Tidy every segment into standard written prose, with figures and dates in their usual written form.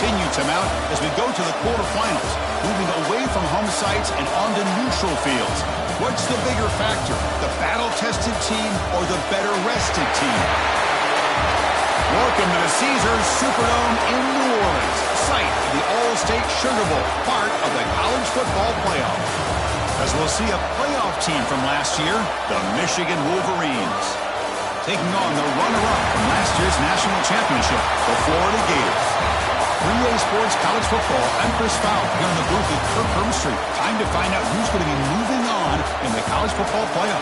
continue to mount as we go to the quarterfinals, moving away from home sites and onto neutral fields. What's the bigger factor, the battle-tested team or the better-rested team? Welcome to the Caesars Superdome in New Orleans, site of the All-State Sugar Bowl, part of the college football playoff. As we'll see a playoff team from last year, the Michigan Wolverines, taking on the runner-up from last year's national championship, the Florida Gators. 3A Sports College Football, I'm Chris Fowler here in the booth with Kirk Hermstreet. Time to find out who's going to be moving on in the college football playoff.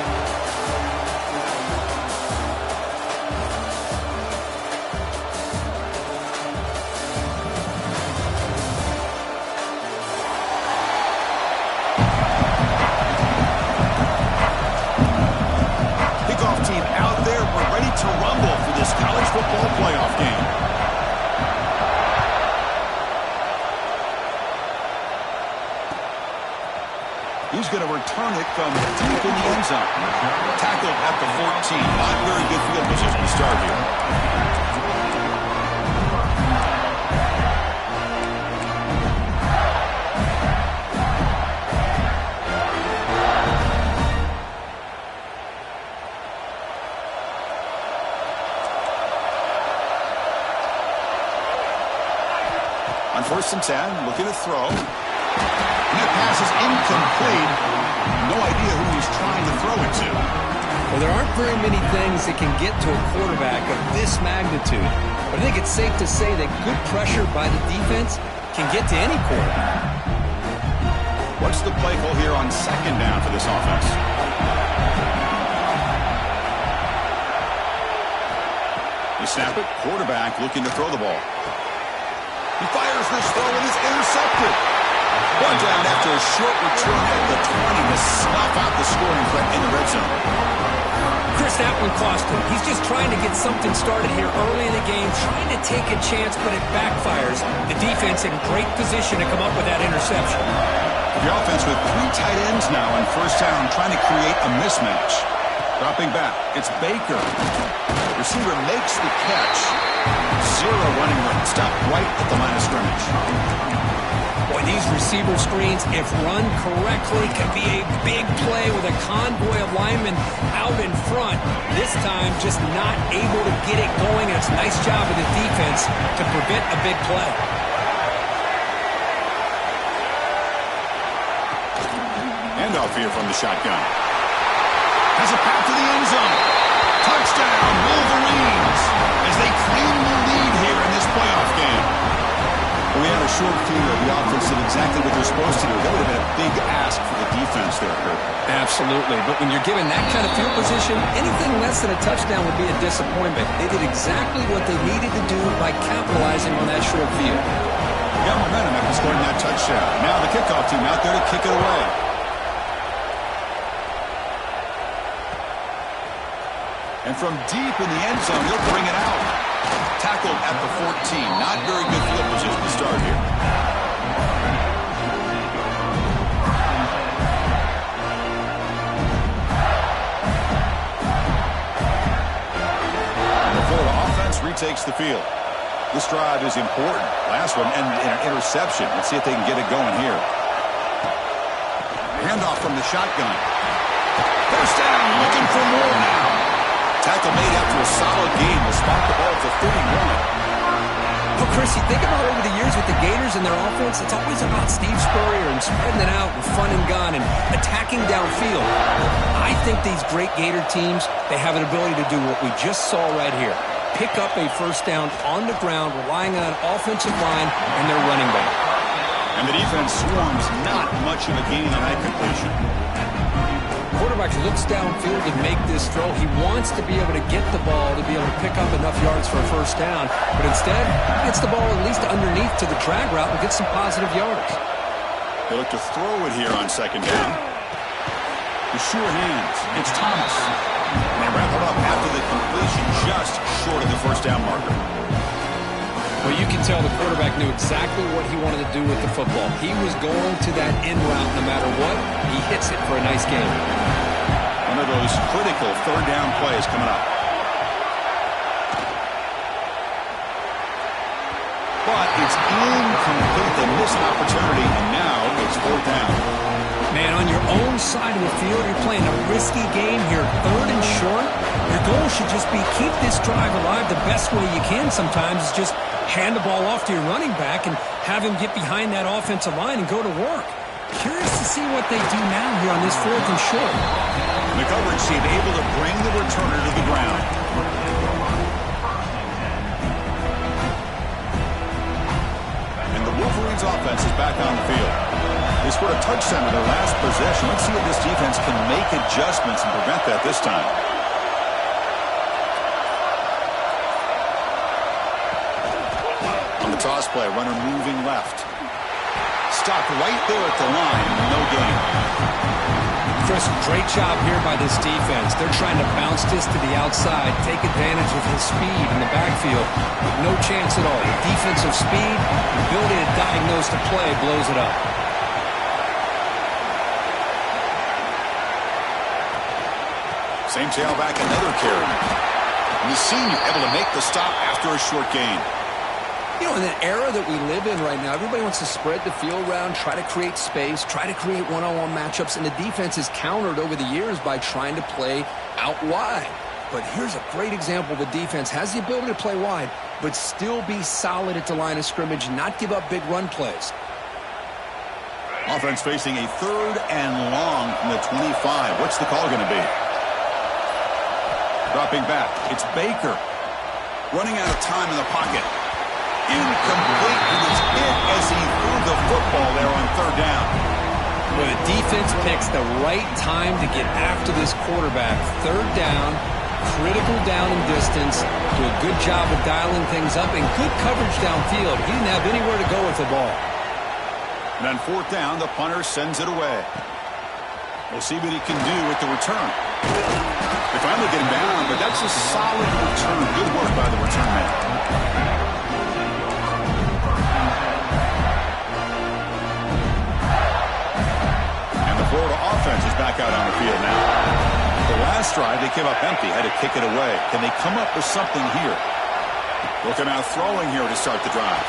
College football playoff game. He's going to return it from deep in the end zone. Tackled at the 14. Not very good field position to start here. On 1st and 10, looking to throw. And that pass is incomplete. No idea who he's trying to throw it to. Well, there aren't very many things that can get to a quarterback of this magnitude. But I think it's safe to say that good pressure by the defense can get to any quarterback. What's the play call here on 2nd down for this offense? They snap it. Quarterback looking to throw the ball. He fires this throw and is intercepted. One down after a short return at the 20 to snuff out the scoring threat in the red zone. Chris, that one cost him. He's just trying to get something started here early in the game, trying to take a chance, but it backfires. The defense in great position to come up with that interception. The offense with 3 tight ends now on 1st down, trying to create a mismatch. Dropping back, it's Baker. Receiver makes the catch. 0 running room. Stopped right at the line of scrimmage. Boy, these receiver screens, if run correctly, can be a big play with a convoy of linemen out in front. This time, just not able to get it going. And it's a nice job of the defense to prevent a big play. Handoff here from the shotgun. Has a path to the end zone. Touchdown, Wolverines, as they claim the lead here in this playoff game. We had a short field. The offense did exactly what they're supposed to do. That would have been a big ask for the defense there, Kurt. Absolutely. But when you're given that kind of field position, anything less than a touchdown would be a disappointment. They did exactly what they needed to do by capitalizing on that short field. Got momentum after scoring that touchdown. Now the kickoff team out there to kick it away. And from deep in the end zone, he'll bring it out. Tackled at the 14. Not very good field position to start here. And the Florida offense retakes the field. This drive is important. Last one and an interception. Let's see if they can get it going here. Handoff from the shotgun. 1st down, looking for more now. Tackle made after a solid game. Will spot the ball to 31. Well, Chris, you think about over the years with the Gators and their offense, it's always about Steve Spurrier and spreading it out and fun and gun and attacking downfield. I think these great Gator teams, they have an ability to do what we just saw right here. Pick up a 1st down on the ground, relying on an offensive line and their running back. And the defense swarms not much of a gain on that completion. Quarterback looks downfield and make this throw. He wants to be able to get the ball to be able to pick up enough yards for a 1st down. But instead, he gets the ball at least underneath to the drag route and gets some positive yards. They look to throw it here on 2nd down. With sure hands, it's Thomas. And they wrap it up after the completion just short of the 1st down marker. Well, you can tell the quarterback knew exactly what he wanted to do with the football. He was going to that end route no matter what. He hits it for a nice game. One of those critical 3rd down plays coming up. but it's incomplete. They miss an opportunity, and now it's 4th down. Man, on your own side of the field, you're playing a risky game here. 3rd and short. Your goal should just be keep this drive alive the best way you can sometimes is just hand the ball off to your running back and have him get behind that offensive line and go to work. Curious to see what they do now here on this 4th and short. And the coverage team able to bring the returner to the ground. And the Wolverines offense is back on the field. They scored a touchdown in their last possession. Let's see if this defense can make adjustments and prevent that this time. On the toss play, runner moving left. Stopped right there at the line. No gain. Chris, great job here by this defense. They're trying to bounce this to the outside, take advantage of his speed in the backfield. No chance at all. The defensive speed, the ability to diagnose the play blows it up. Same tailback, another carry. And the senior able to make the stop after a short gain. You know, in the era that we live in right now, everybody wants to spread the field around, try to create space, try to create one-on-one matchups, and the defense is countered over the years by trying to play out wide. But here's a great example. The defense has the ability to play wide, but still be solid at the line of scrimmage, not give up big run plays. Offense facing a 3rd and long from the 25. What's the call going to be? Dropping back, it's Baker. Running out of time in the pocket. Incomplete. He was hit as he threw the football there on 3rd down. Well, the defense picks the right time to get after this quarterback. 3rd down, critical down in distance. Do a good job of dialing things up and good coverage downfield. He didn't have anywhere to go with the ball. And on 4th down, the punter sends it away. We'll see what he can do with the return. They finally get him down, but that's a solid return. Good work by the return man. And the Florida offense is back out on the field now. The last drive, they came up empty, had to kick it away. Can they come up with something here? Looking out throwing here to start the drive.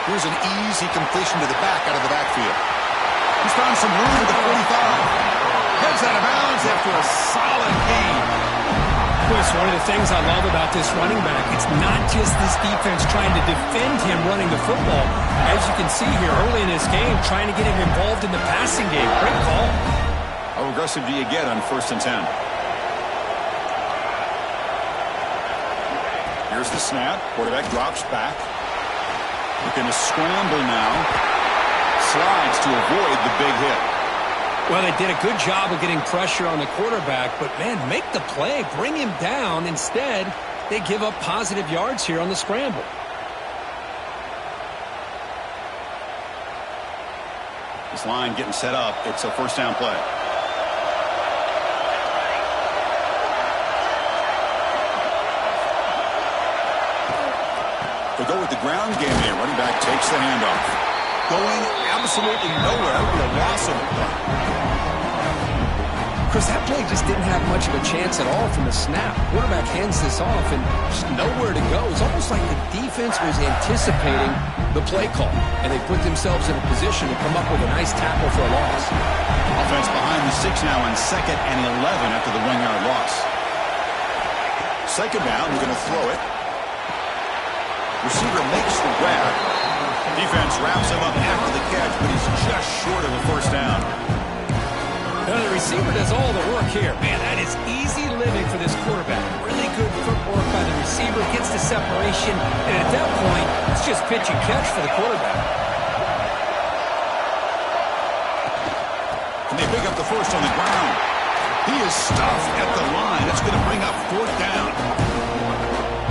Here's an easy completion to the back out of the backfield. He's found some room at the 45. Heads out of bounds after a solid gain. Chris, one of the things I love about this running back, it's not just this defense trying to defend him running the football. As you can see here early in this game, trying to get him involved in the passing game. Great call. How aggressive do you get on 1st and 10? Here's the snap. Quarterback drops back. Looking to scramble now. Slides to avoid the big hit. Well, they did a good job of getting pressure on the quarterback, but, man, make the play. Bring him down. Instead, they give up positive yards here on the scramble. This line getting set up. It's a 1st down play. They go with the ground game here. Running back takes the handoff. Going absolutely nowhere. That would be a loss of a play. Chris, that play just didn't have much of a chance at all from the snap. Quarterback hands this off and just nowhere to go. It's almost like the defense was anticipating the play call, and they put themselves in a position to come up with a nice tackle for a loss. Offense behind the 6 now on 2nd and 11 after the 1-yard loss. 2nd down, we're going to throw it. Receiver makes the grab. Defense wraps him up after the catch, but he's just short of a 1st down. Well, the receiver does all the work here. Man, that is easy living for this quarterback. Really good footwork by the receiver, gets the separation, and at that point, it's just pitch and catch for the quarterback. And they pick up the 1st on the ground. He is stuffed at the line. That's going to bring up 4th down.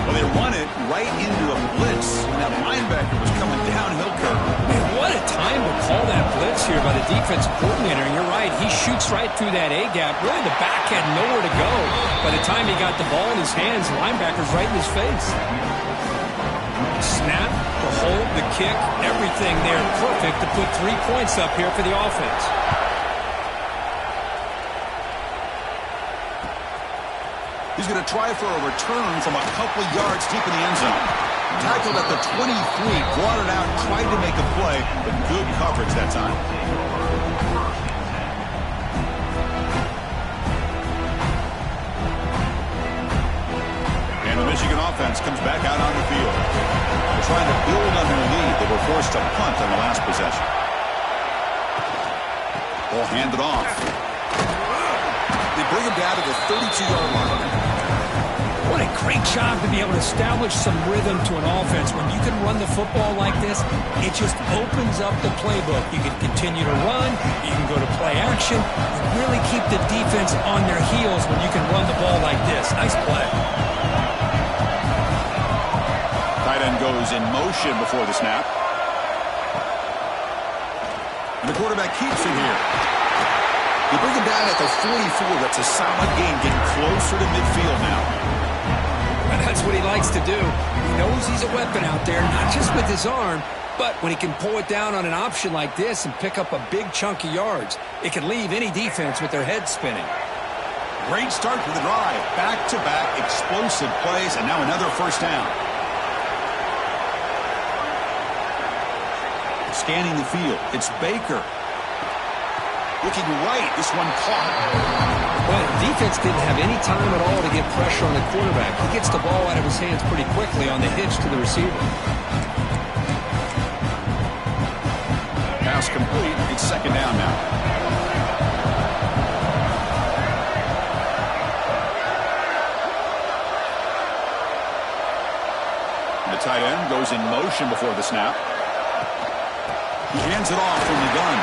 Well, they run it right into a blitz, and that linebacker was coming downhill curve. Man, what a time to call that blitz here by the defensive coordinator. And you're right, he shoots right through that A-gap. Really, the back had nowhere to go. By the time he got the ball in his hands, the linebacker's right in his face. Snap, the hold, the kick, everything there perfect to put 3 points up here for the offense. He's going to try for a return from a couple yards deep in the end zone. Tackled at the 23, brought it out, tried to make a play, but good coverage that time. And the Michigan offense comes back out on the field. They're trying to build on their lead. They were forced to punt on the last possession. Ball handed off. They bring him down to the 32-yard line. What a great job to be able to establish some rhythm to an offense. When you can run the football like this, it just opens up the playbook. You can continue to run. You can go to play action. You really keep the defense on their heels when you can run the ball like this. Nice play. Tight end goes in motion before the snap. And the quarterback keeps it here. They bring him down at the 44. That's a solid gain, getting closer to midfield now. And that's what he likes to do. He knows he's a weapon out there, not just with his arm, but when he can pull it down on an option like this and pick up a big chunk of yards, it can leave any defense with their head spinning. Great start to the drive. Back-to-back explosive plays, and now another first down. Scanning the field. It's Baker. Looking right. This one caught. Well, the defense didn't have any time at all to get pressure on the quarterback. He gets the ball out of his hands pretty quickly on the hitch to the receiver. Pass complete. It's second down now. The tight end goes in motion before the snap. He hands it off from the gun.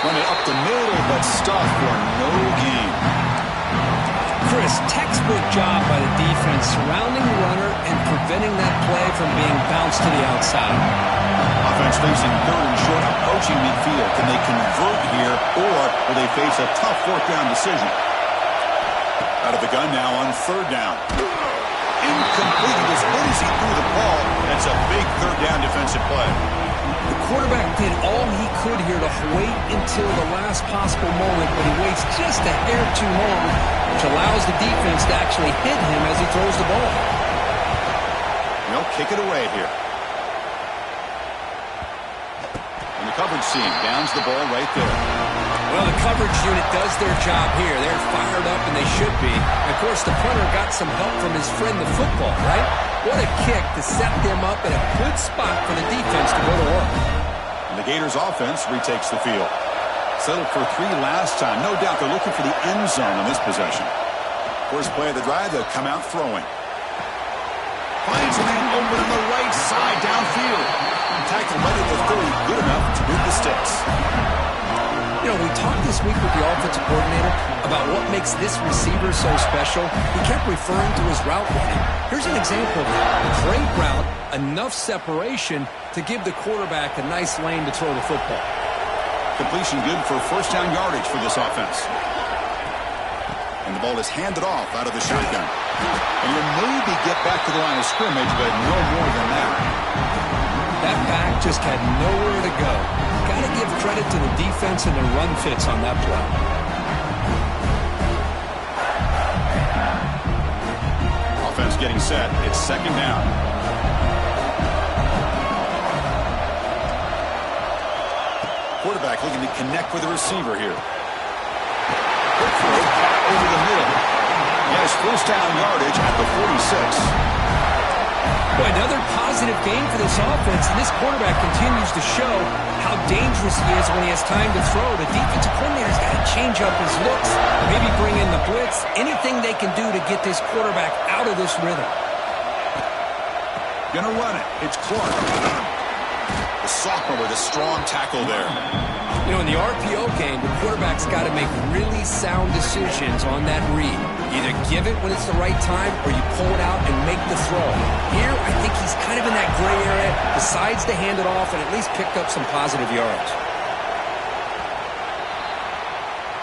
Run it up the middle, but stuffed for no gain. Chris, textbook job by the defense surrounding the runner and preventing that play from being bounced to the outside. Offense facing third and short, approaching midfield. Can they convert here, or will they face a tough fourth down decision? Out of the gun now on third down. Incomplete. He was busy through the ball. That's a big third down defensive play. The quarterback did all he could here to wait until the last possible moment, but he waits just a hair too long, which allows the defense to actually hit him as he throws the ball. They'll kick it away here. And the coverage team downs the ball right there. Well, the coverage unit does their job here. They're fired up, and they should be. And of course, the punter got some help from his friend, the football, right? What a kick to set them up in a good spot for the defense to go to work. And the Gators offense retakes the field. Settled for 3 last time. No doubt they're looking for the end zone on this possession. First play of the drive, they'll come out throwing. Finds a man open on the right side downfield. Tackled right at the 30, good enough to move the sticks. You know, we talked this week with the offensive coordinator about what makes this receiver so special. He kept referring to his route running. Here's an example of that. Great route, enough separation to give the quarterback a nice lane to throw the football. Completion good for first down yardage for this offense. And the ball is handed off out of the shotgun. And you'll maybe get back to the line of scrimmage, but no more than that. That back just had nowhere to go. Got to give credit to the defense and the run fits on that play. Offense getting set. It's second down. Quarterback looking to connect with the receiver here. Quick throw over the middle. He has first down yardage at the 46. Boy, another positive game for this offense, and this quarterback continues to show how dangerous he is when he has time to throw. The defensive coordinator's got to change up his looks, maybe bring in the blitz, anything they can do to get this quarterback out of this rhythm. Gonna run it. It's Clark. The sophomore with a strong tackle there. You know, in the RPO game, the quarterback's got to make really sound decisions on that read. Either give it when it's the right time or you pull it out and make the throw. Here, I think he's kind of in that gray area, decides to hand it off and at least picked up some positive yards.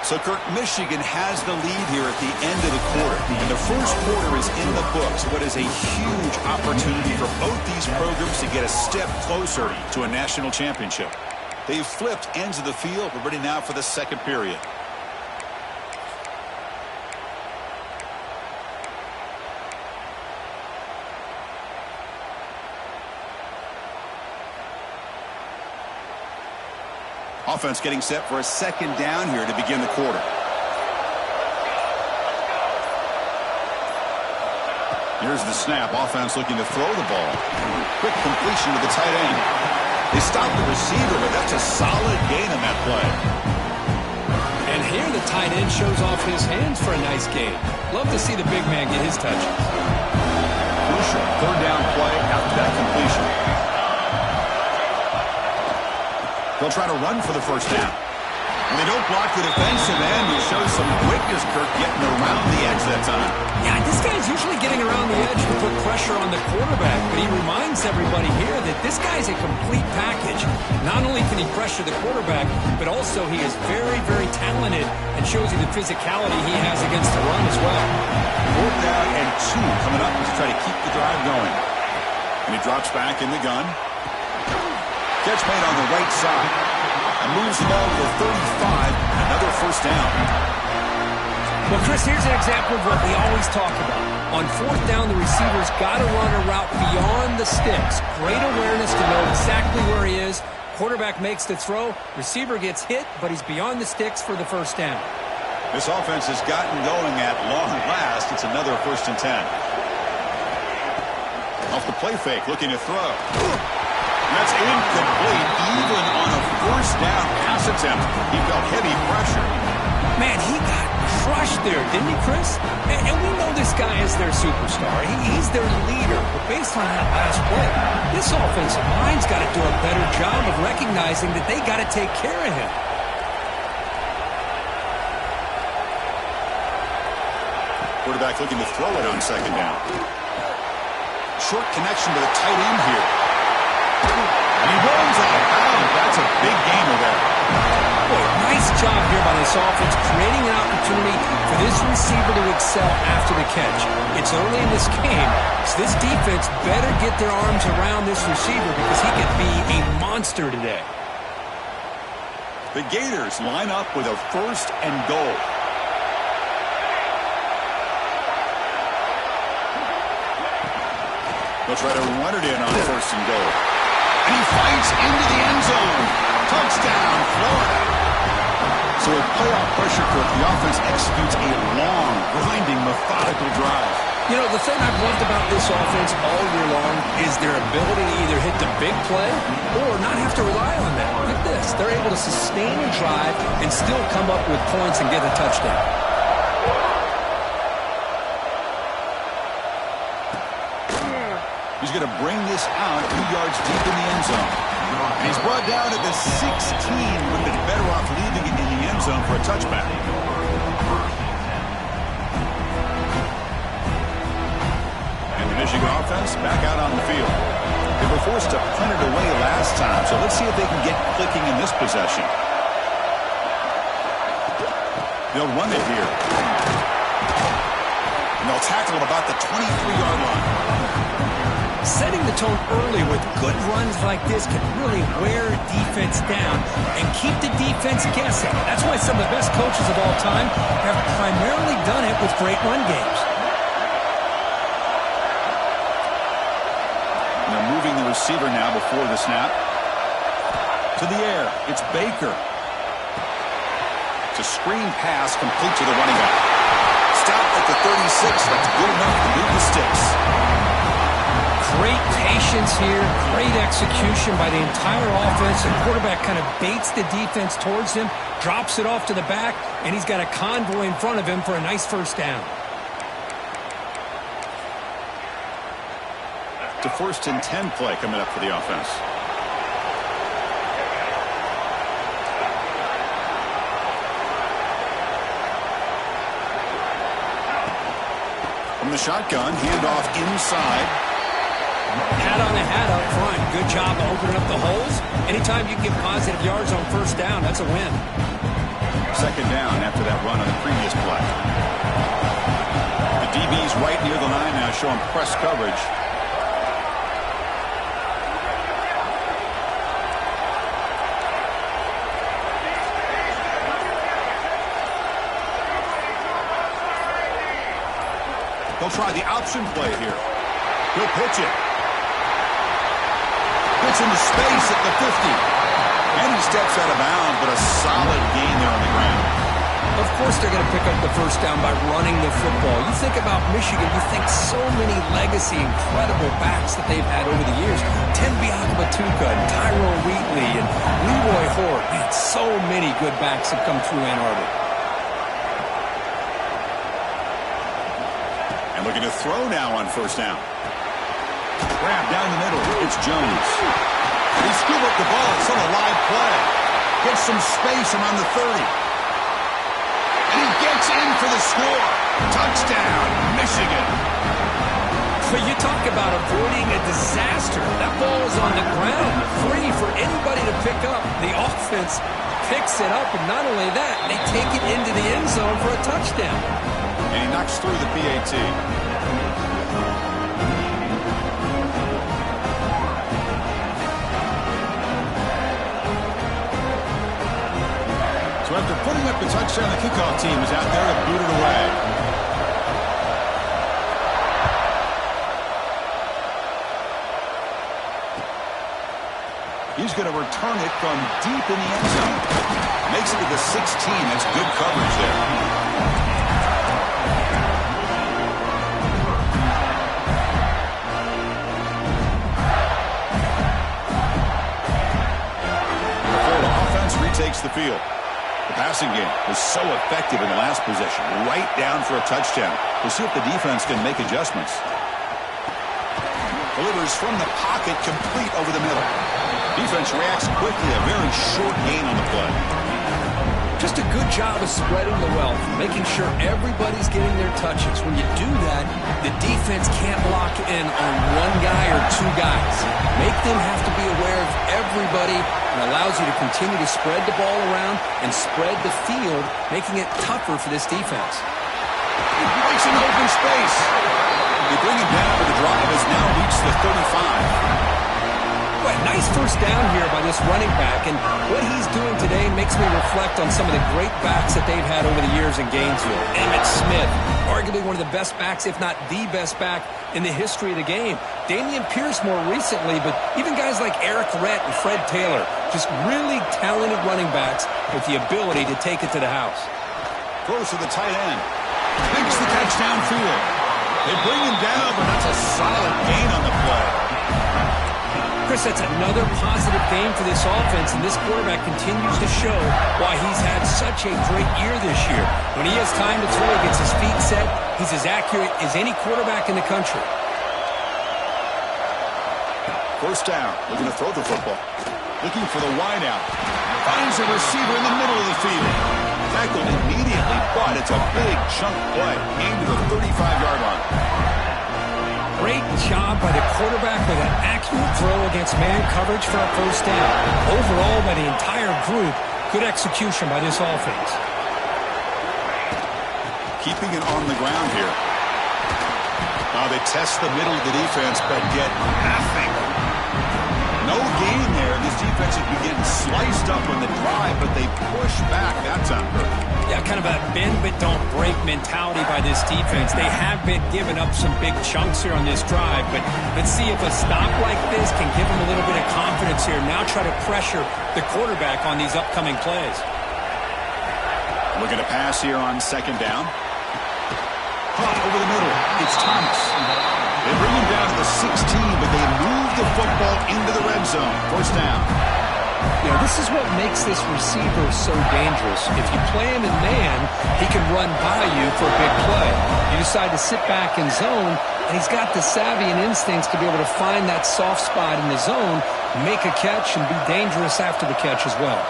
So, Kirk, Michigan has the lead here at the end of the quarter. And the first quarter is in the books. What is a huge opportunity for both these programs to get a step closer to a national championship. They've flipped ends of the field. We're ready now for the second period. Offense getting set for a second down here to begin the quarter. Here's the snap. Offense looking to throw the ball. Quick completion to the tight end. They stopped the receiver, but that's a solid gain on that play. And here the tight end shows off his hands for a nice gain. Love to see the big man get his touches. Crucial third down play after that completion. They'll try to run for the first down. When they don't block the defensive end, he shows some quickness, Kirk, getting around the edge that time. Yeah, this guy's usually getting around the edge to put pressure on the quarterback, but he reminds everybody here that this guy's a complete package. Not only can he pressure the quarterback, but also he is very, very talented and shows you the physicality he has against the run as well. 4th down and 2 coming up to try to keep the drive going. And he drops back in the gun. Catch made on the right side. And moves the ball to the 35. Another first down. Well, Chris, here's an example of what we always talk about. On 4th down, the receiver's got to run a route beyond the sticks. Great awareness to know exactly where he is. Quarterback makes the throw. Receiver gets hit, but he's beyond the sticks for the first down. This offense has gotten going at long last. It's another 1st and 10. Off the play fake, looking to throw. That's incomplete. Even on a 1st down pass attempt, he felt heavy pressure. Man, he got crushed there, didn't he, Chris? And we know this guy is their superstar. He's their leader. But based on that last play, this offensive line's got to do a better job of recognizing that they got to take care of him. Quarterback looking to throw it on 2nd down. Short connection to the tight end here. And he runs out of bounds. That's a big gainer there. Boy, nice job here by this offense, creating an opportunity for this receiver to excel after the catch. It's early in this game, so this defense better get their arms around this receiver because he could be a monster today. The Gators line up with a 1st and goal. They'll try to run it in on 1st and goal. And he fights into the end zone. Touchdown, Florida. So with playoff pressure, Kirk, the offense executes a long, grinding, methodical drive. You know, the thing I've loved about this offense all year long is their ability to either hit the big play or not have to rely on that. Look at this. They're able to sustain a drive and still come up with points and get a touchdown. He's going to bring this out 2 yards deep in the end zone. And he's brought down at the 16. Would have been better off leaving it in the end zone for a touchback. And the Michigan offense back out on the field. They were forced to punt it away last time, so let's see if they can get clicking in this possession. They'll run it here. And they'll tackle it about the 23-yard line. Setting the tone early with good runs like this can really wear defense down and keep the defense guessing. That's why some of the best coaches of all time have primarily done it with great run games. They're moving the receiver now before the snap. To the air, it's Baker. It's a screen pass complete to the running back. Stopped at the 36. That's good enough to move the sticks. Great patience here, great execution by the entire offense. The quarterback kind of baits the defense towards him, drops it off to the back, and he's got a convoy in front of him for a nice 1st down. It's a 1st and 10 play coming up for the offense. From the shotgun, handoff inside. Hat on the hat up front. Good job opening up the holes. Anytime you can get positive yards on 1st down, that's a win. 2nd down after that run on the previous play. The DB's right near the line now, showing press coverage. They'll try the option play here. He'll pitch it. Gets into space at the 50. And he steps out of bounds, but a solid gain there on the ground. Of course they're going to pick up the first down by running the football. You think about Michigan, you think so many legacy, incredible backs that they've had over the years. Tim Biakabatuka and Tyrone Wheatley and Leroy Hort. Man, so many good backs have come through Ann Arbor. And looking to throw now on first down. Grab down the middle. It's Jones. They scoop up the ball. It's on a live play. Gets some space around the 30. And he gets in for the score. Touchdown, Michigan. But you talk about avoiding a disaster. That ball is on the ground, free for anybody to pick up. The offense picks it up, and not only that, they take it into the end zone for a touchdown. And he knocks through the PAT. So after putting up the touchdown, the kickoff team is out there to boot it away. He's going to return it from deep in the end zone. Makes it to the 16. That's good coverage there. The Florida offense retakes the field. The passing game was so effective in the last possession. Right down for a touchdown. We'll see if the defense can make adjustments. Delivers from the pocket, complete over the middle. Defense reacts quickly. A very short gain on the play. Just a good job of spreading the wealth, making sure everybody's getting their touches. When you do that, the defense can't lock in on one guy or two guys. Make them have to be aware of everybody, and allows you to continue to spread the ball around and spread the field, making it tougher for this defense. He breaks an open space. They bring him down, but the drive has now reached the 35. Boy, nice first down here by this running back, and what he's doing today makes me reflect on some of the great backs that they've had over the years in Gainesville. Emmitt Smith, arguably one of the best backs, if not the best back in the history of the game. Damian Pierce more recently, but even guys like Eric Rhett and Fred Taylor, just really talented running backs with the ability to take it to the house. Throws to the tight end. Makes the catch downfield. They bring him down, but that's a solid gain on the play. Chris, that's another positive game for this offense, and this quarterback continues to show why he's had such a great year this year. When he has time to throw, he gets his feet set, he's as accurate as any quarterback in the country. First down, looking to throw the football. Looking for the wideout. Finds a receiver in the middle of the field. Tackled immediately, but it's a big chunk play. Aimed to the 35-yard line. Great job by the quarterback with an accurate throw against man coverage for a first down. Overall, by the entire group, good execution by this offense. Keeping it on the ground here. They test the middle of the defense, but get nothing. No gain there. This defense has been getting sliced up on the drive, but they push back that time. Yeah, kind of a bend but don't break mentality by this defense. They have been giving up some big chunks here on this drive, but let's see if a stop like this can give them a little bit of confidence here. Now try to pressure the quarterback on these upcoming plays. Looking to pass here on second down. Over the middle. It's Thomas. They bring him down to the 16, but they move the football into the red zone. First down. You know, this is what makes this receiver so dangerous. If you play him in man, he can run by you for a big play. You decide to sit back in zone, and he's got the savvy and instincts to be able to find that soft spot in the zone, make a catch, and be dangerous after the catch as well.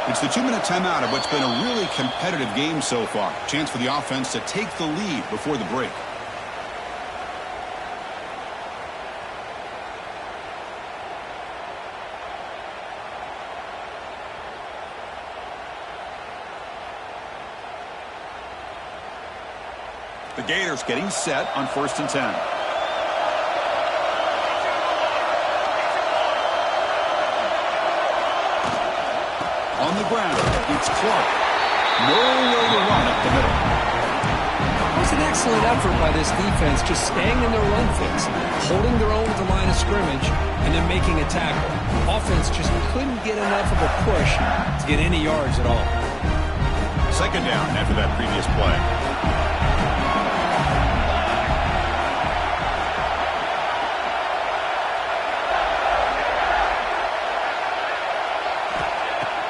It's the 2-minute timeout of what's been a really competitive game so far. Chance for the offense to take the lead before the break. The Gators getting set on 1st and 10. On the ground, it's Clark. No way to run up the middle. was an excellent effort by this defense, just staying in their run fix, holding their own at the line of scrimmage, and then making a tackle. Offense just couldn't get enough of a push to get any yards at all. Second down after that previous play.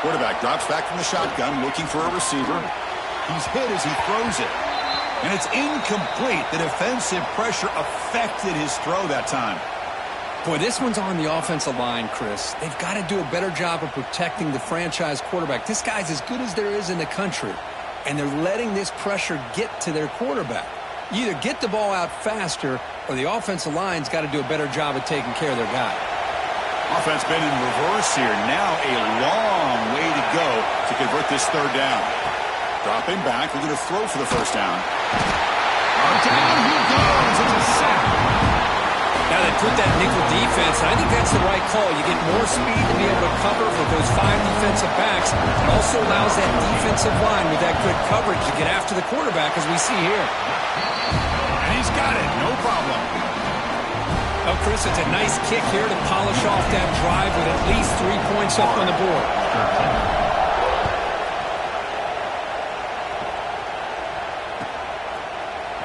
Quarterback drops back from the shotgun, looking for a receiver. He's hit as he throws it. And it's incomplete. The defensive pressure affected his throw that time. Boy, this one's on the offensive line, Chris. They've got to do a better job of protecting the franchise quarterback. This guy's as good as there is in the country, and they're letting this pressure get to their quarterback. You either get the ball out faster, or the offensive line's got to do a better job of taking care of their guy. Offense been in reverse here. Now a long way to go to convert this third down. Dropping back, looking to throw for the first down. Down he goes. It's a sack. Now they put that nickel defense, and I think that's the right call. You get more speed to be able to cover for those 5 defensive backs. It also allows that defensive line with that good coverage to get after the quarterback, as we see here. And he's got it. No problem. Oh, Chris, it's a nice kick here to polish off that drive with at least 3 points up on the board.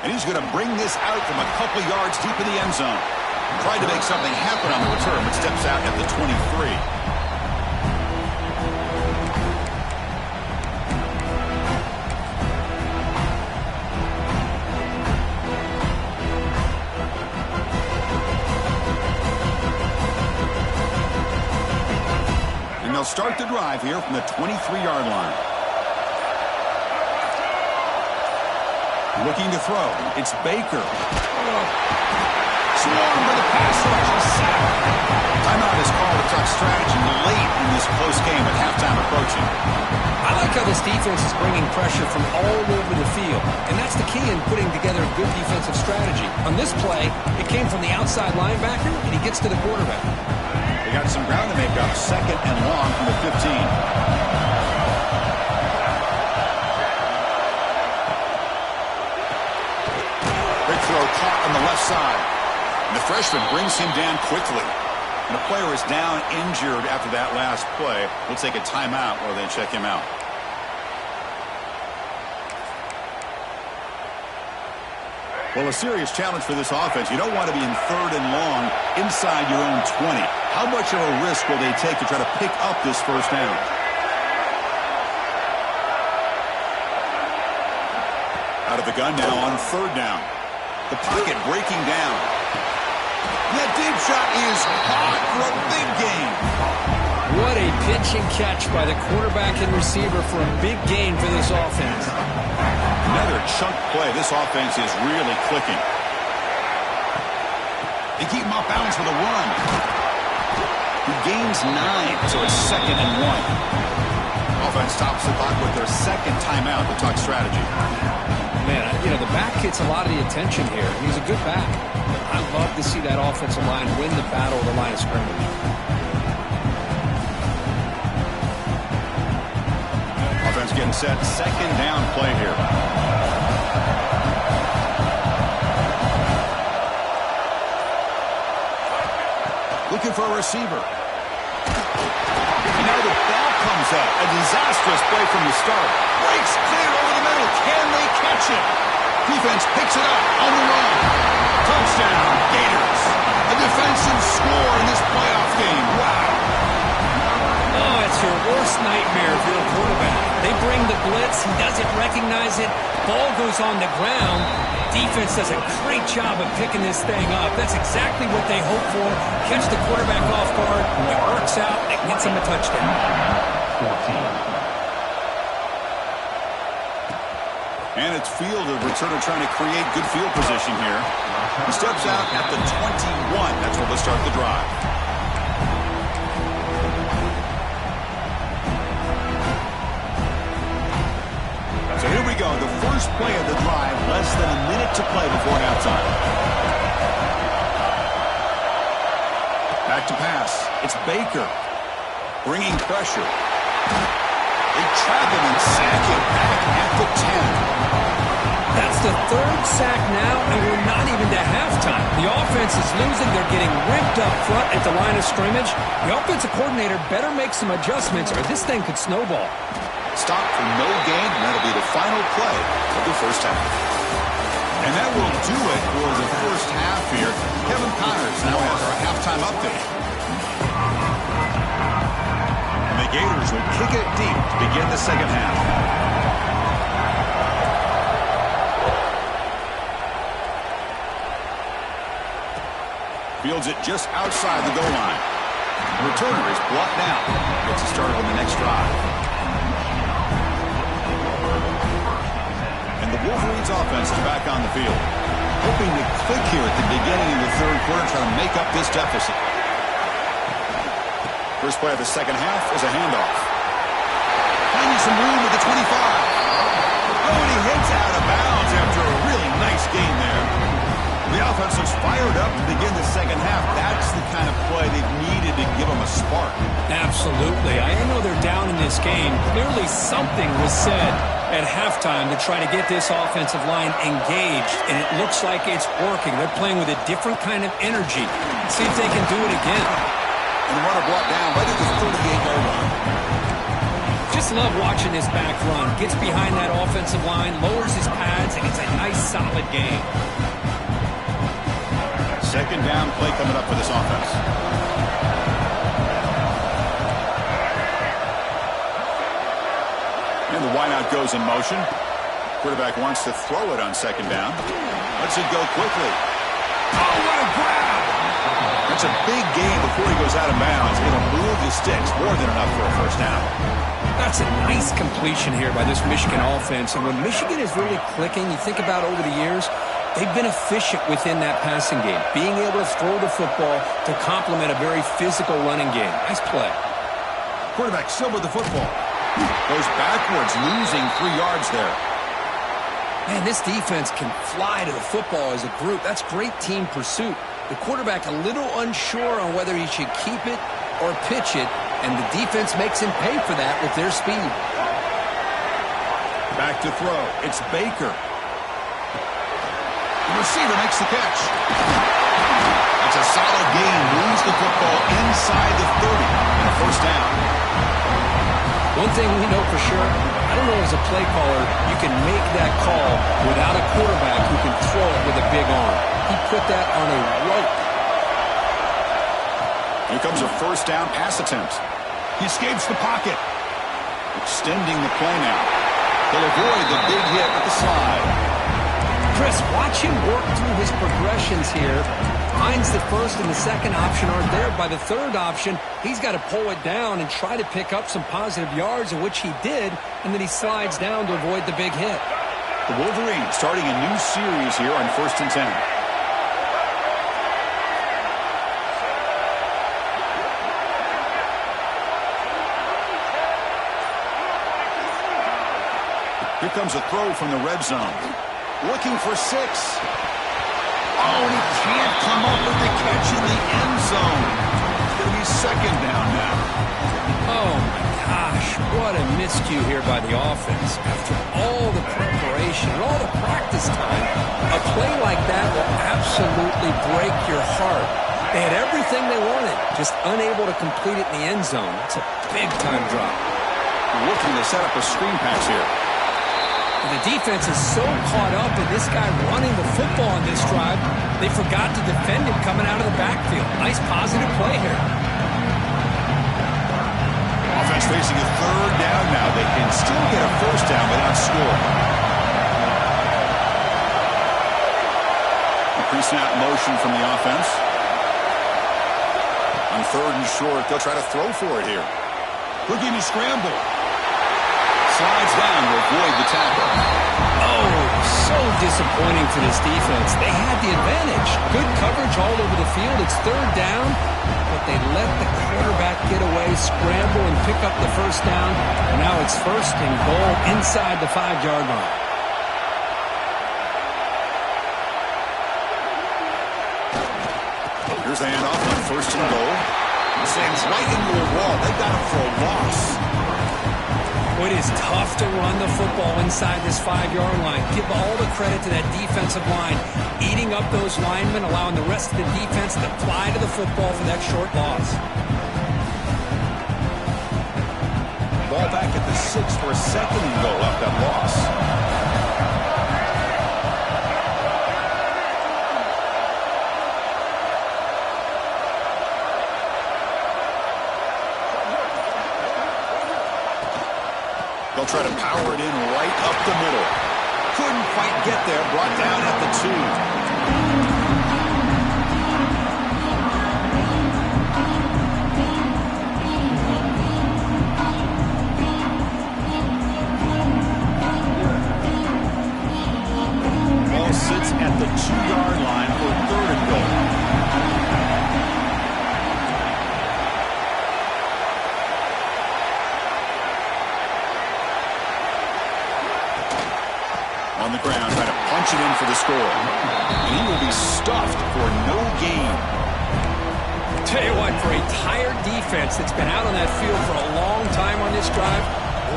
And he's going to bring this out from a couple yards deep in the end zone. Tried to make something happen on the return, but steps out at the 23. And they'll start the drive here from the 23-yard line. Looking to throw. It's Baker. Swarmed by the pass rush. Timeout is called to talk strategy late in this close game with halftime approaching. I like how this defense is bringing pressure from all over the field, and that's the key in putting together a good defensive strategy. On this play, it came from the outside linebacker, and he gets to the quarterback. They got some ground to make up. Second and long from the 15. Throw caught on the left side. And the freshman brings him down quickly. And the player is down injured after that last play. We'll take a timeout while they check him out. Well, a serious challenge for this offense. You don't want to be in third and long inside your own 20. How much of a risk will they take to try to pick up this first down? Out of the gun now on third down. The pocket breaking down. That deep shot is caught for a big gain. What a pitch and catch by the quarterback and receiver for a big gain for this offense. Another chunk play. This offense is really clicking. They keep him off balance for the run. He gains 9, so it's second and 1. Offense stops the clock with their second timeout to talk strategy. Man, the back gets a lot of the attention here. He's a good back. I love to see that offensive line win the battle of the line of scrimmage. Offense getting set. Second down play here. Looking for a receiver. And now the ball comes up. A disastrous play from the start. Breaks clear over the middle. Can they catch it? Defense picks it up on the run. Touchdown, Gators. A defensive score in this playoff game. Wow. Oh, it's your worst nightmare if you're a quarterback. They bring the blitz. He doesn't recognize it. Ball goes on the ground. Defense does a great job of picking this thing up. That's exactly what they hope for. Catch the quarterback off guard. It works out. It gets him a touchdown. 14. And it's field of returner trying to create good field position here. He steps out at the 21. That's where they'll start the drive. So here we go. The first play of the drive. Less than a minute to play before halftime. Back to pass. It's Baker. Bringing pressure. They trap him and sack him back at the 10. That's the third sack now, and we're not even to halftime. The offense is losing. They're getting ripped up front at the line of scrimmage. The offensive coordinator better make some adjustments, or this thing could snowball. Stop for no gain, and that'll be the final play of the first half. And that will do it for the first half here. Kevin Connors now has our halftime update. And the Gators will kick it deep to begin the second half. Fields it just outside the goal line. The returner is blocked down. Gets it started on the next drive. And the Wolverines offense is back on the field. Hoping to click here at the beginning of the third quarter, trying to make up this deficit. First play of the second half is a handoff. Finding some room at the 25. Oh, and he hits out of bounds after a really nice gain there. The offense looks fired up to begin the second half. That's the kind of play they've needed to give them a spark. Absolutely. I know they're down in this game. Clearly something was said at halftime to try to get this offensive line engaged, and it looks like it's working. They're playing with a different kind of energy. See if they can do it again. And the runner brought down right at the 38-yard line. Just love watching this back run. Gets behind that offensive line, lowers his pads, and it's a nice, solid game. Second down play coming up for this offense. And the wideout goes in motion. Quarterback wants to throw it on second down. Lets it go quickly. Oh, what a grab! That's a big gain before he goes out of bounds. It'll move the sticks, more than enough for a first down. That's a nice completion here by this Michigan offense. And when Michigan is really clicking, you think about over the years, they've been efficient within that passing game, being able to throw the football to complement a very physical running game. Nice play. Quarterback still with the football. Goes backwards, losing 3 yards there. Man, this defense can fly to the football as a group. That's great team pursuit. The quarterback a little unsure on whether he should keep it or pitch it, and the defense makes him pay for that with their speed. Back to throw. It's Baker. The receiver makes the catch. That's a solid gain. Moves the football inside the 30 and a first down. One thing we know for sure, I don't know as a play caller, you can make that call without a quarterback who can throw it with a big arm. He put that on a rope. Here comes a first down pass attempt. He escapes the pocket. Extending the play now. He'll avoid the big hit with the slide. Chris, watch him work through his progressions here. Finds the first and the second option aren't there. By the third option, he's got to pull it down and try to pick up some positive yards, of which he did, and then he slides down to avoid the big hit. The Wolverines starting a new series here on 1st and 10. Here comes a throw from the red zone. Looking for 6. Oh, and he can't come up with the catch in the end zone. It's going to be second down now. Oh, my gosh. What a miscue here by the offense. After all the preparation and all the practice time, a play like that will absolutely break your heart. They had everything they wanted, just unable to complete it in the end zone. It's a big-time drop. Looking to set up a screen pass here. The defense is so caught up in this guy running the football on this drive, they forgot to defend him coming out of the backfield. Nice positive play here. Offense facing a third down now. They can still get a first down without scoring. A pre-snap motion from the offense. On third and short, they'll try to throw for it here. Looking to scramble. Slides down to avoid the tackle. Oh, so disappointing for this defense. They had the advantage. Good coverage all over the field. It's third down, but they let the quarterback get away, scramble, and pick up the first down. And now it's first and goal inside the 5-yard line. Here's the handoff on first and goal. Sands right into a wall. They got him for a loss. Well, it is tough to run the football inside this 5-yard line. Give all the credit to that defensive line, eating up those linemen, allowing the rest of the defense to fly to the football for that short loss. Ball back at the 6 for a second and goal up that loss. They'll try to power it in right up the middle. Couldn't quite get there. Brought down at the 2. Ball sits at the 2-yard line for 3rd and goal. On the ground, trying to punch it in for the score. And he will be stuffed for no gain. Tell you what, for a tired defense that's been out on that field for a long time on this drive,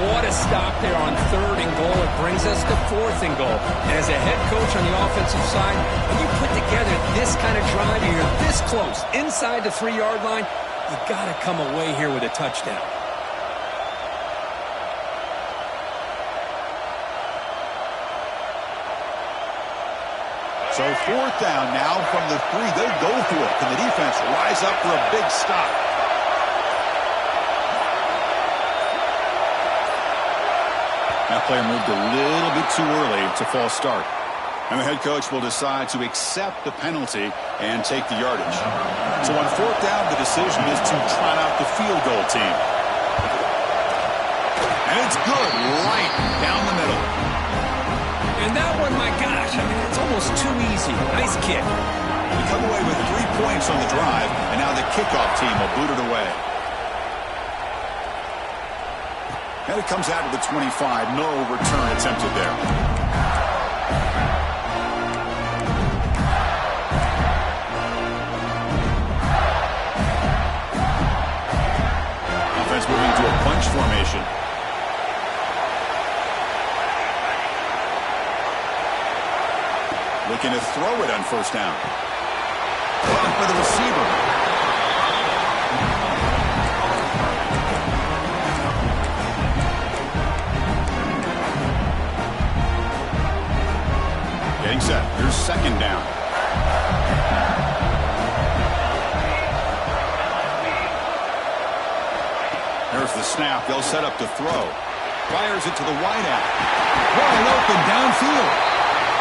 what a stop there on 3rd and goal. It brings us to 4th and goal. And as a head coach on the offensive side, when you put together this kind of drive, you're this close, inside the 3-yard line, you got to come away here with a touchdown. So 4th down now from the 3. They go for it. Can the defense rise up for a big stop? That player moved a little bit too early to false start. And the head coach will decide to accept the penalty and take the yardage. So on 4th down, the decision is to trot out the field goal team. And it's good, right down the middle. And that one, my gosh, I mean, it's almost too easy. Nice kick. We come away with 3 points on the drive, and now the kickoff team will boot it away. And it comes out to the 25. No return attempted there. Offense moving to a bunch formation. Looking to throw it on 1st down. Looking for the receiver. Getting set. Here's 2nd down. There's the snap. They'll set up to throw. Fires it to the wideout. Wide open downfield.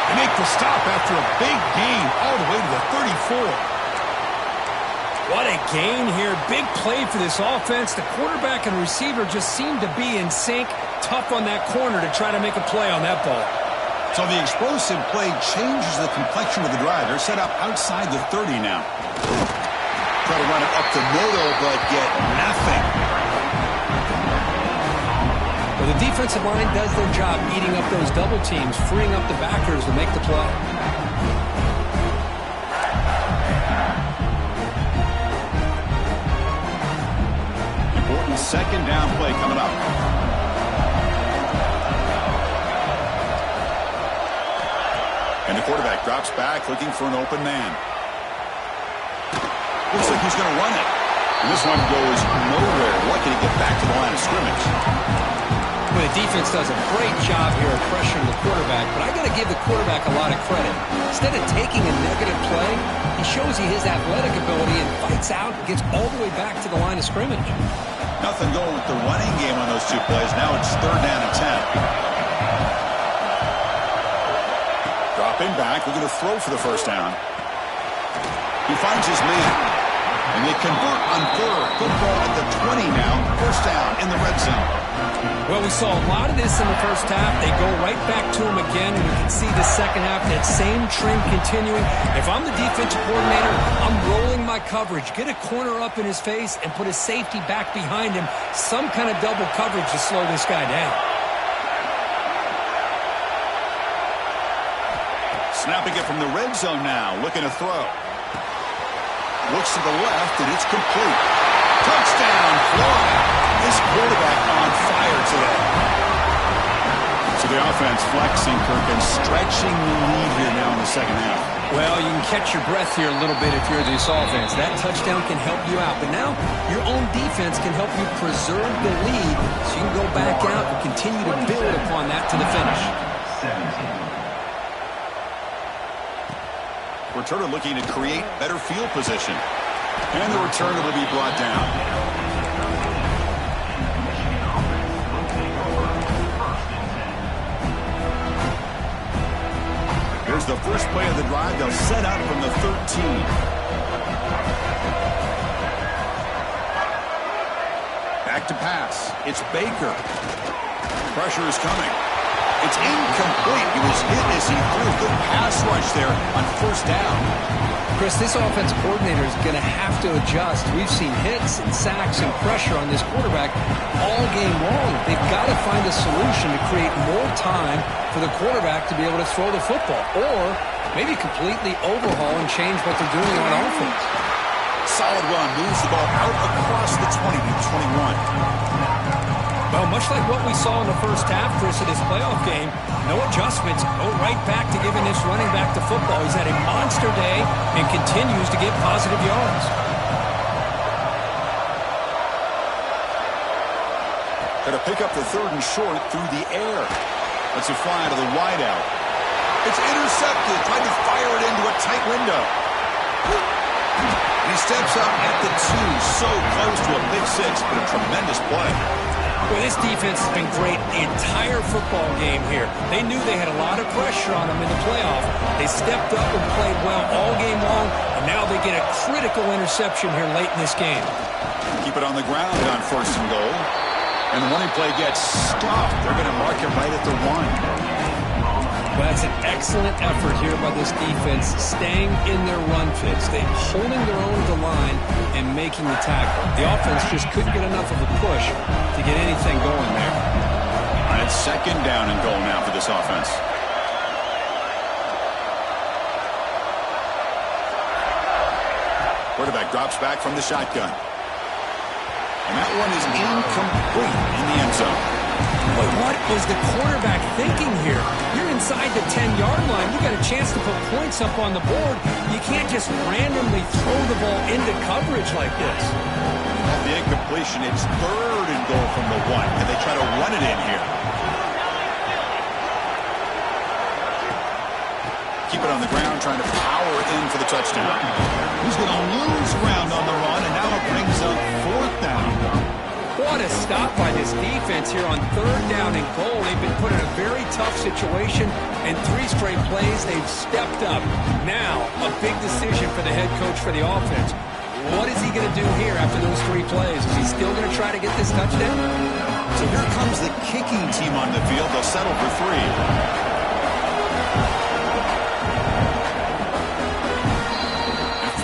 They make the stop after a big gain all the way to the 34. What a gain here. Big play for this offense. The quarterback and receiver just seem to be in sync. Tough on that corner to try to make a play on that ball. So the explosive play changes the complexion of the drive. They're set up outside the 30 now. Try to run it up the middle, but get nothing. Well, the defensive line does their job eating up those double teams, freeing up the backers to make the play. Important 2nd down play coming up. And the quarterback drops back looking for an open man. Looks like he's going to run it. And this one goes nowhere. Lucky to get back to the line of scrimmage. Well, the defense does a great job here of pressuring the quarterback, but I got to give the quarterback a lot of credit. Instead of taking a negative play, he shows you his athletic ability and fights out and gets all the way back to the line of scrimmage. Nothing going with the running game on those 2 plays. Now it's 3rd down and 10. Dropping back, looking to throw for the 1st down. He finds his man. And they convert on 3rd. Football at the 20 now. 1st down in the red zone. Well, we saw a lot of this in the first half. They go right back to him again, and we can see the second half, that same trend continuing. If I'm the defensive coordinator, I'm rolling my coverage. Get a corner up in his face and put a safety back behind him. Some kind of double coverage to slow this guy down. Snapping it from the red zone now. Looking to throw. Looks to the left, and it's complete. Touchdown, Florida. This quarterback on fire today. So the offense flexing, Kirk, and stretching the lead here now in the second half. Well, you can catch your breath here a little bit if you're this offense. That touchdown can help you out. But now your own defense can help you preserve the lead so you can go back out and continue to build upon that to the finish. 17. Returner looking to create better field position. And the returner will be brought down. Here's the first play of the drive. They'll set up from the 13. Back to pass. It's Baker. Pressure is coming. It's incomplete. He was hit as he threw a good pass rush there on first down. Chris, this offense coordinator is going to have to adjust. We've seen hits and sacks and pressure on this quarterback all game long. They've got to find a solution to create more time for the quarterback to be able to throw the football, or maybe completely overhaul and change what they're doing on offense. Solid run. Moves the ball out across the 20 to 21. Well, much like what we saw in the first half, Chris, of this playoff game, no adjustments, go right back to giving this running back to football. He's had a monster day and continues to get positive yards. Got to pick up the third and short through the air. Let's it fly to the wideout. It's intercepted. Tried to fire it into a tight window. He steps up at the 2. So close to a big six, but a tremendous play. Well, this defense has been great the entire football game here. They knew they had a lot of pressure on them in the playoff. They stepped up and played well all game long, and now they get a critical interception here late in this game. Keep it on the ground on first and goal. And the running play gets stopped. They're going to mark it right at the 1. Well, that's an excellent effort here by this defense, staying in their run fits. They're holding their own to the line and making the tackle. The offense just couldn't get enough of a push to get anything going there. And it's second down and goal now for this offense. Quarterback drops back from the shotgun. And that one is incomplete in the end zone. But what was the quarterback thinking here? You're inside the 10-yard line. You got a chance to put points up on the board. You can't just randomly throw the ball into coverage like this. The incompletion, it's third and goal from the 1, and they try to run it in here. Keep it on the ground, trying to power in for the touchdown. He's going to lose ground on the run, and now it brings up fourth down. What a stop by this defense here on third down and goal. They've been put in a very tough situation, and 3 straight plays, they've stepped up. Now, a big decision for the head coach for the offense. What is he going to do here after those 3 plays? Is he still going to try to get this touchdown? So here comes the kicking team on the field. They'll settle for 3.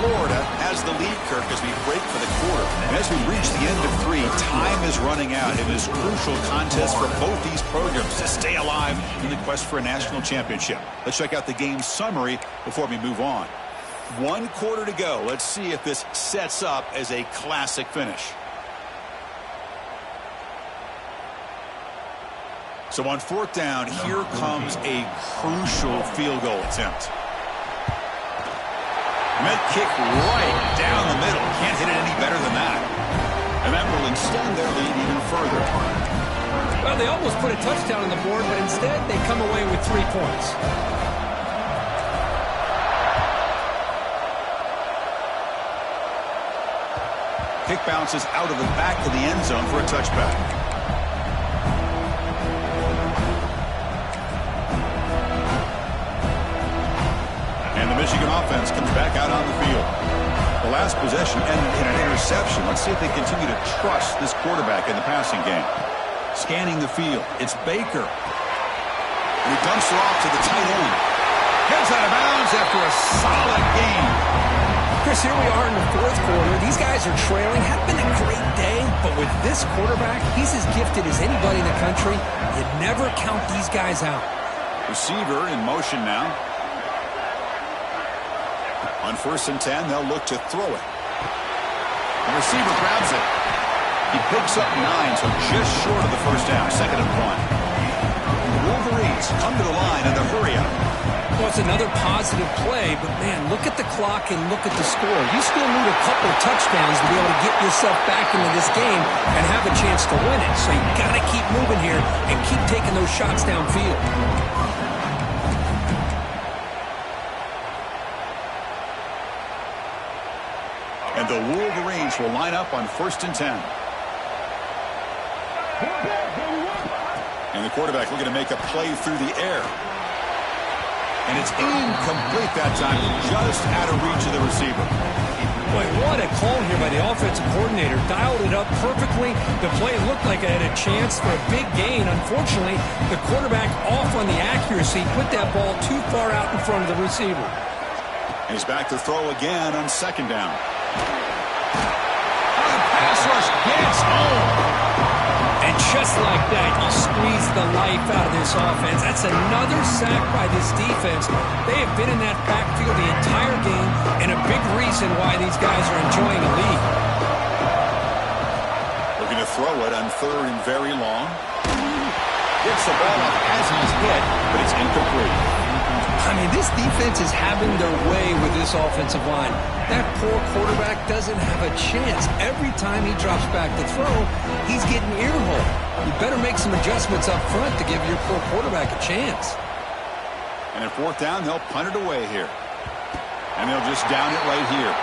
Florida has the lead, Kirk, as we break for the quarter. And as we reach the end of 3, time is running out. It is a crucial contest for both these programs to stay alive in the quest for a national championship. Let's check out the game summary before we move on. 1 quarter to go. Let's see if this sets up as a classic finish. So on fourth down, here comes a crucial field goal attempt. Med kick right down the middle. Can't hit it any better than that. And that will extend their lead even further. Well, they almost put a touchdown on the board, but instead they come away with 3 points. Kick bounces out of the back of the end zone for a touchback. Michigan offense comes back out on the field. The last possession ended in an interception. Let's see if they continue to trust this quarterback in the passing game. Scanning the field. It's Baker. And he dumps it off to the tight end. Heads out of bounds after a solid game. Chris, here we are in the 4th quarter. These guys are trailing. Had been a great day, but with this quarterback, he's as gifted as anybody in the country. You never count these guys out. Receiver in motion now. On 1st and 10, they'll look to throw it. The receiver grabs it. He picks up 9, so just short of the first down. 2nd and 1. Wolverines come to the line in the hurry-up. Well, it's another positive play, but, man, look at the clock and look at the score. You still need a couple of touchdowns to be able to get yourself back into this game and have a chance to win it. So you got to keep moving here and keep taking those shots downfield. And the Wolverines will line up on 1st and 10. And the quarterback looking to make a play through the air. And it's incomplete that time, just out of reach of the receiver. Boy, what a call here by the offensive coordinator. Dialed it up perfectly. The play looked like it had a chance for a big gain. Unfortunately, the quarterback off on the accuracy, put that ball too far out in front of the receiver. And he's back to throw again on 2nd down. The pass rush gets home. And just like that, you squeeze the life out of this offense. That's another sack by this defense. They have been in that backfield the entire game, and a big reason why these guys are enjoying a lead. Looking to throw it on 3rd and very long. Gets the ball up as he's hit, but it's incomplete. I mean, this defense is having their way with this offensive line. That poor quarterback doesn't have a chance. Every time he drops back to throw, he's getting earholed. You better make some adjustments up front to give your poor quarterback a chance. And at 4th down, they'll punt it away here. And they'll just down it right here.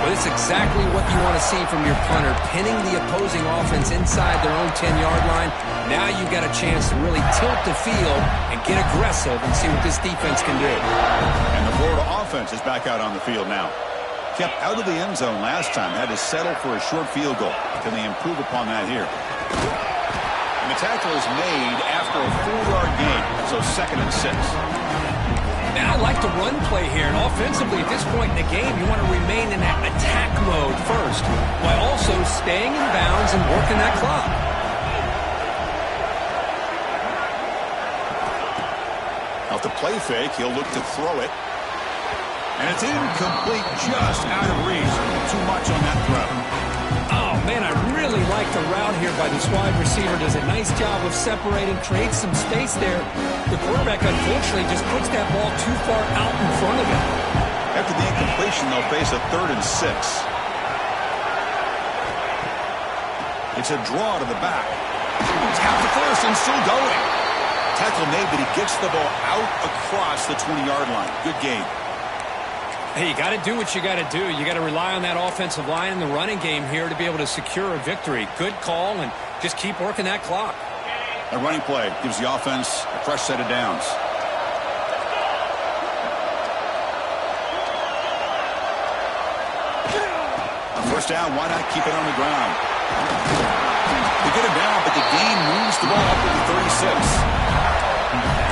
Well, it's exactly what you want to see from your punter, pinning the opposing offense inside their own 10-yard line. Now you've got a chance to really tilt the field and get aggressive and see what this defense can do. And the Florida offense is back out on the field now. Kept out of the end zone last time, had to settle for a short field goal. Can they improve upon that here? And the tackle is made after a 4-yard gain, so 2nd and 6. Now, I like the run play here, and offensively at this point in the game, you want to remain in that attack mode first, while also staying in bounds and working that clock. Off the play fake, he'll look to throw it. And it's incomplete, just out of reach. Too much on that throw. Oh, man, I really like the route here by this wide receiver. Does a nice job of separating, creates some space there. The quarterback, unfortunately, just puts that ball too far out in front of him. After the incompletion, they'll face a 3rd and 6. It's a draw to the back. Tap the first and still going. Tackle made, but he gets the ball out across the 20-yard line. Good game. Hey, you got to do what you got to do. You got to rely on that offensive line in the running game here to be able to secure a victory. Good call, and just keep working that clock. A running play gives the offense a fresh set of downs. On 1st down, why not keep it on the ground? They get him down, but the gain moves the ball up to the 36.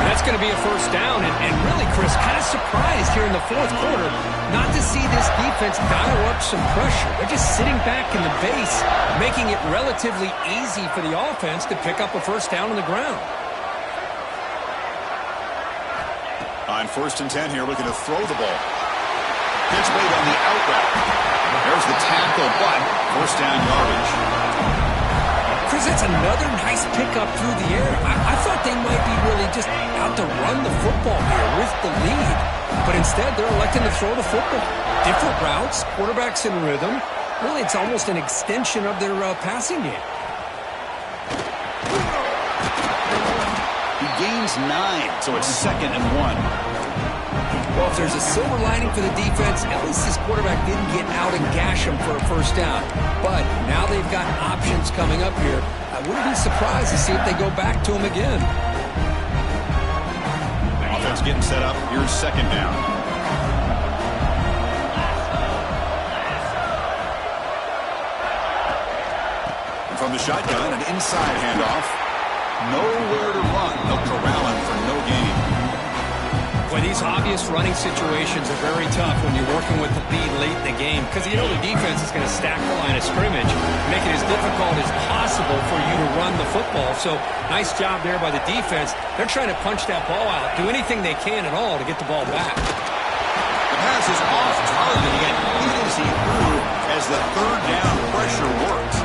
And that's going to be a 1st down. And really, Chris, kind of surprised here in the 4th quarter not to see this defense dial up some pressure. They're just sitting back in the base, making it relatively easy for the offense to pick up a 1st down on the ground. On 1st and 10 here, looking to throw the ball. Pitch made on the out route. There's the tackle, but 1st down yardage. Chris, that's another nice pickup through the air. I thought they might be really just out to run the football here with the lead. But instead, they're electing to throw the football. Different routes, quarterbacks in rhythm. Really, it's almost an extension of their passing game. He gains 9, so it's 2nd and 1. Well, if there's a silver lining for the defense, at least this quarterback didn't get out and gash him for a 1st down. But now they've got options coming up here. I wouldn't be surprised to see if they go back to him again. Offense getting set up. Here's 2nd down. And from the shotgun, an inside handoff. Nowhere to run. They'll corral him for no gain. Boy, these obvious running situations are very tough when you're working with the lead late in the game because you know the defense is going to stack the line of scrimmage, make it as difficult as possible for you to run the football. So nice job there by the defense. They're trying to punch that ball out, do anything they can at all to get the ball back. The pass is off target. He hit as he threw as the 3rd down pressure works.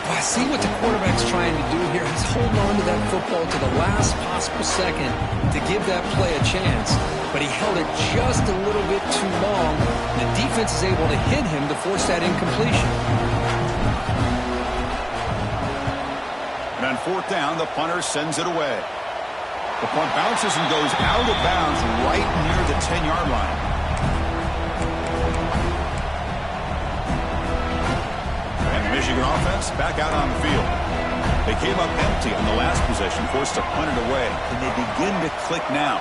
Well, See what the quarterback's trying to do here. He's holding on to that football to the last possible second to give that play a chance. But he held it just a little bit too long. The defense is able to hit him to force that incompletion. And on fourth down, the punter sends it away. The punt bounces and goes out of bounds right near the 10-yard line. And the Michigan offense back out on the field. They came up empty on the last possession, forced to punt it away. Can they begin to click now?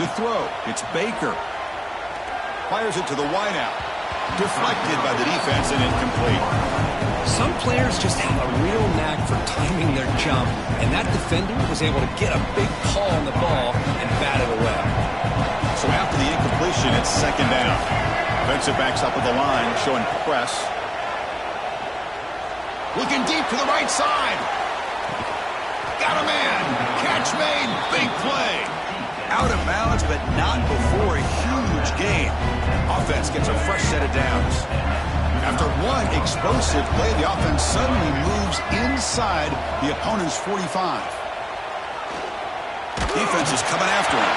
To throw, it's Baker. Fires it to the wideout. Deflected by the defense and incomplete. Some players just have a real knack for timing their jump, and that defender was able to get a big paw on the ball and bat it away. So after the incompletion, it's second down. Defensive backs up at the line, showing press. Looking deep to the right side. Got a man. Catch made. Big play. Out of bounds, but not before a huge gain. Offense gets a fresh set of downs. After one explosive play, the offense suddenly moves inside the opponent's 45. Defense is coming after him.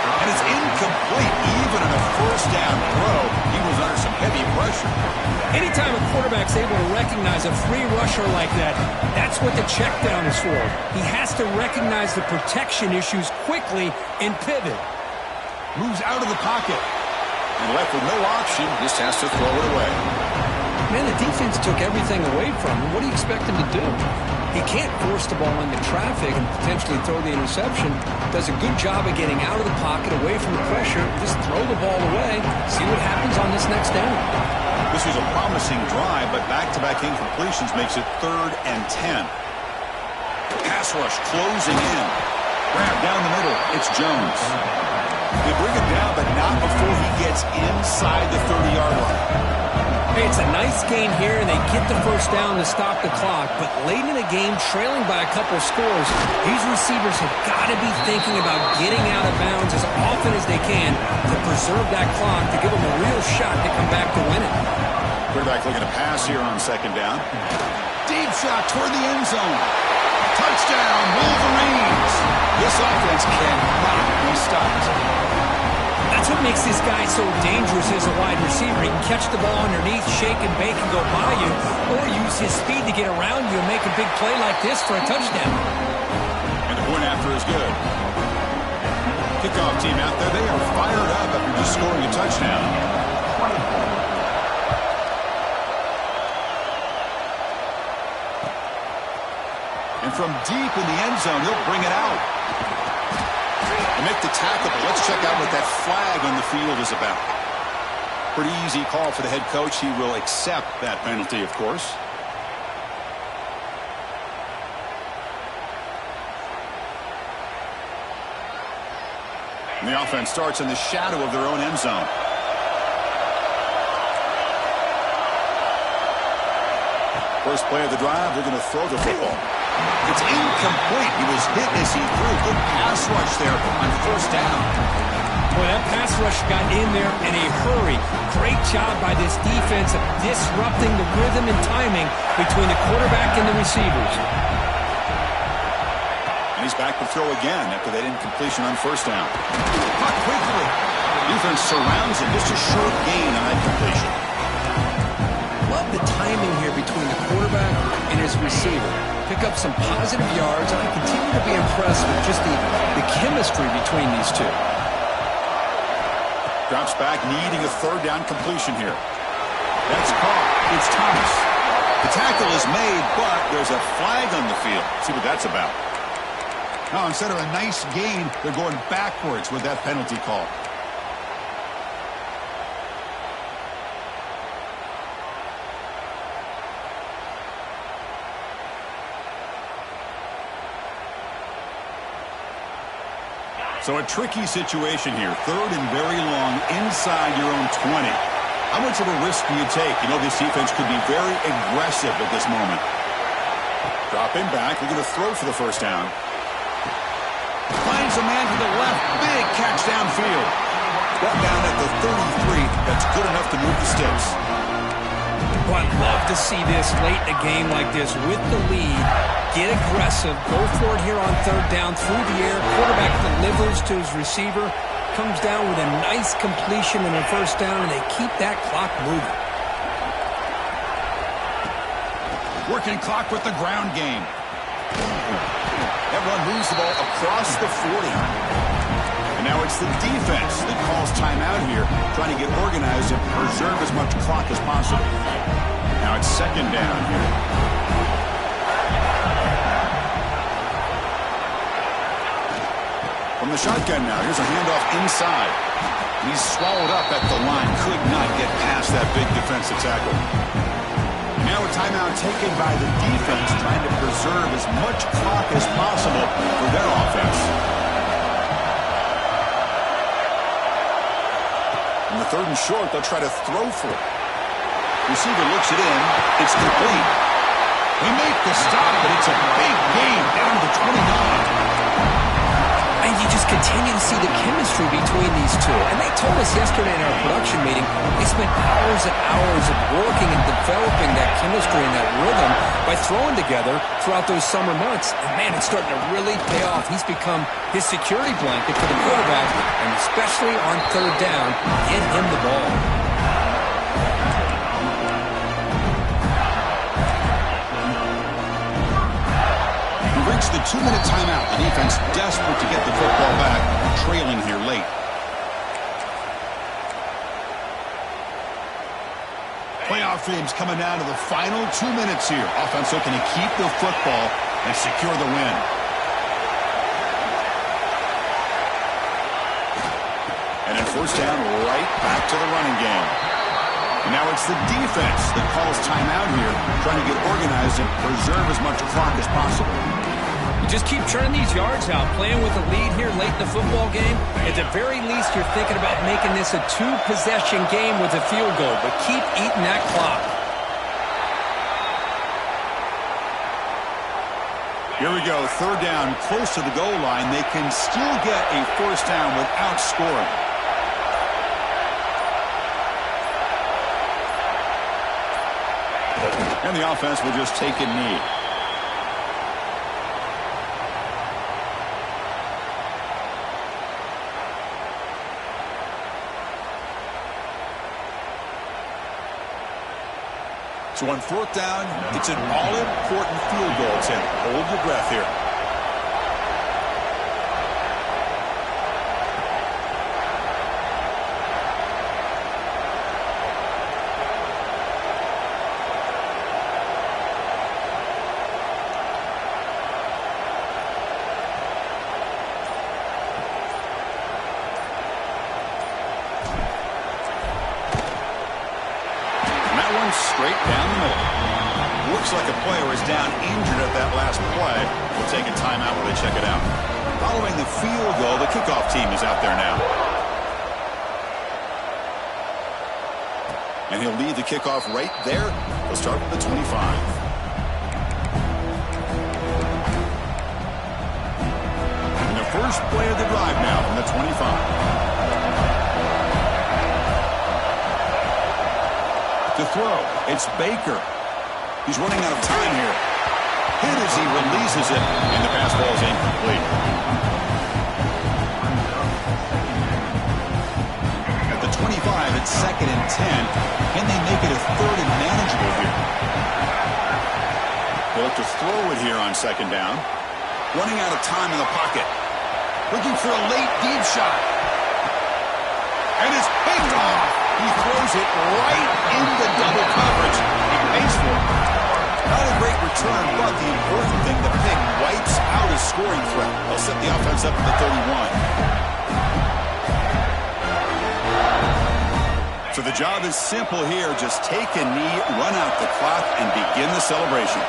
And it's incomplete. Even in a first down throw, he was under some heavy pressure. Anytime a quarterback's able to recognize a free rusher like that, that's what the check down is for. He has to recognize the protection issues quickly and pivot. Moves out of the pocket. And left with no option, just has to throw it away. Man, the defense took everything away from him. What do you expect him to do? He can't force the ball into traffic and potentially throw the interception. Does a good job of getting out of the pocket, away from the pressure. Just throw the ball away. See what happens on this next down. This was a promising drive, but back-to-back incompletions makes it 3rd and 10. Pass rush closing in. Grab down the middle. It's Jones. They bring him down, but not before he gets inside the 30-yard line. Hey, it's a nice gain here, and they get the first down to stop the clock. But late in the game, trailing by a couple scores, these receivers have got to be thinking about getting out of bounds as often as they can to preserve that clock, to give them a real shot to come back to win it. Quarterback looking to pass here on second down. Deep shot toward the end zone. Touchdown, Wolverines. This offense cannot be stopped. That's what makes this guy so dangerous as a wide receiver. He can catch the ball underneath, shake and bake and go by you, or use his speed to get around you and make a big play like this for a touchdown. And the point after is good. Kickoff team out there, they are fired up after just scoring a touchdown. And from deep in the end zone, he'll bring it out. And make the tackle, but let's check out what that flag on the field is about. Pretty easy call for the head coach. He will accept that penalty, of course. And the offense starts in the shadow of their own end zone. First play of the drive, they're going to throw the football. It's incomplete. He was hit as he threw. Good pass rush there on first down. Boy, that pass rush got in there in a hurry. Great job by this defense of disrupting the rhythm and timing between the quarterback and the receivers. And he's back to throw again after that incompletion on first down. Caught quickly. Defense surrounds him. Just a short gain on that completion. Love the timing here between the quarterback and his receiver. Pick up some positive yards, and I continue to be impressed with just the chemistry between these two. Drops back, needing a third down completion here. That's caught. It's Thomas. The tackle is made, but there's a flag on the field. See what that's about. Now, instead of a nice gain, they're going backwards with that penalty call. So a tricky situation here. 3rd and very long inside your own 20. How much of a risk do you take? You know, this defense could be very aggressive at this moment. Drop him back. We're going to throw for the first down. Finds a man to the left. Big catch downfield. Brought down at the 33. That's good enough to move the sticks. Well, I'd love to see this late in a game like this with the lead. Get aggressive. Go for it here on third down through the air. Quarterback delivers to his receiver. Comes down with a nice completion and a first down, and they keep that clock moving. Working clock with the ground game. Everyone moves the ball across the 40. And now it's the defense that calls timeout here, trying to get organized and preserve as much clock as possible. Now it's second down here. From the shotgun now, here's a handoff inside. He's swallowed up at the line, could not get past that big defensive tackle. Now a timeout taken by the defense, trying to preserve as much clock as possible for their offense. On the third and short, they'll try to throw for it. Receiver looks it in. It's complete. They make the stop, but it's a big gain down to the 29. And you just continue to see the chemistry between these two. And they told us yesterday in our production meeting, they spent hours and hours of working and developing that chemistry and that rhythm by throwing together throughout those summer months. And, man, it's starting to really pay off. He's become his security blanket for the quarterback, and especially on third down, get him the ball. Reach the 2-minute timeout. The defense desperate to get the football back, trailing here late. Playoff games coming down to the final 2 minutes here. Offense looking to keep the football and secure the win. And then first down, right back to the running game. And now it's the defense that calls timeout here, trying to get organized and preserve as much clock as possible. Just keep churning these yards out, playing with a lead here late in the football game. At the very least, you're thinking about making this a two-possession game with a field goal, but keep eating that clock. Here we go, third down, close to the goal line. They can still get a first down without scoring. And the offense will just take a knee. So on fourth down, it's an all-important field goal, Tim. Hold your breath here. Straight down the middle. Looks like a player is down injured at that last play. We'll take a timeout while they check it out. Following the field goal, the kickoff team is out there now. And he'll lead the kickoff right there. He'll start with the 25. And the first play of the drive now from the 25. To throw, it's Baker. He's running out of time here. Hit as he releases it, and the pass ball is incomplete. At the 25, it's 2nd and 10. Can they make it a third and manageable here? They'll look to throw it here on second down. Running out of time in the pocket. Looking for a late deep shot. And it's picked off. He throws it right into double coverage. He pays for it. Not a great return, but the important thing, the pick wipes out his scoring threat. They'll set the offense up at the 31. So the job is simple here. Just take a knee, run out the clock, and begin the celebration.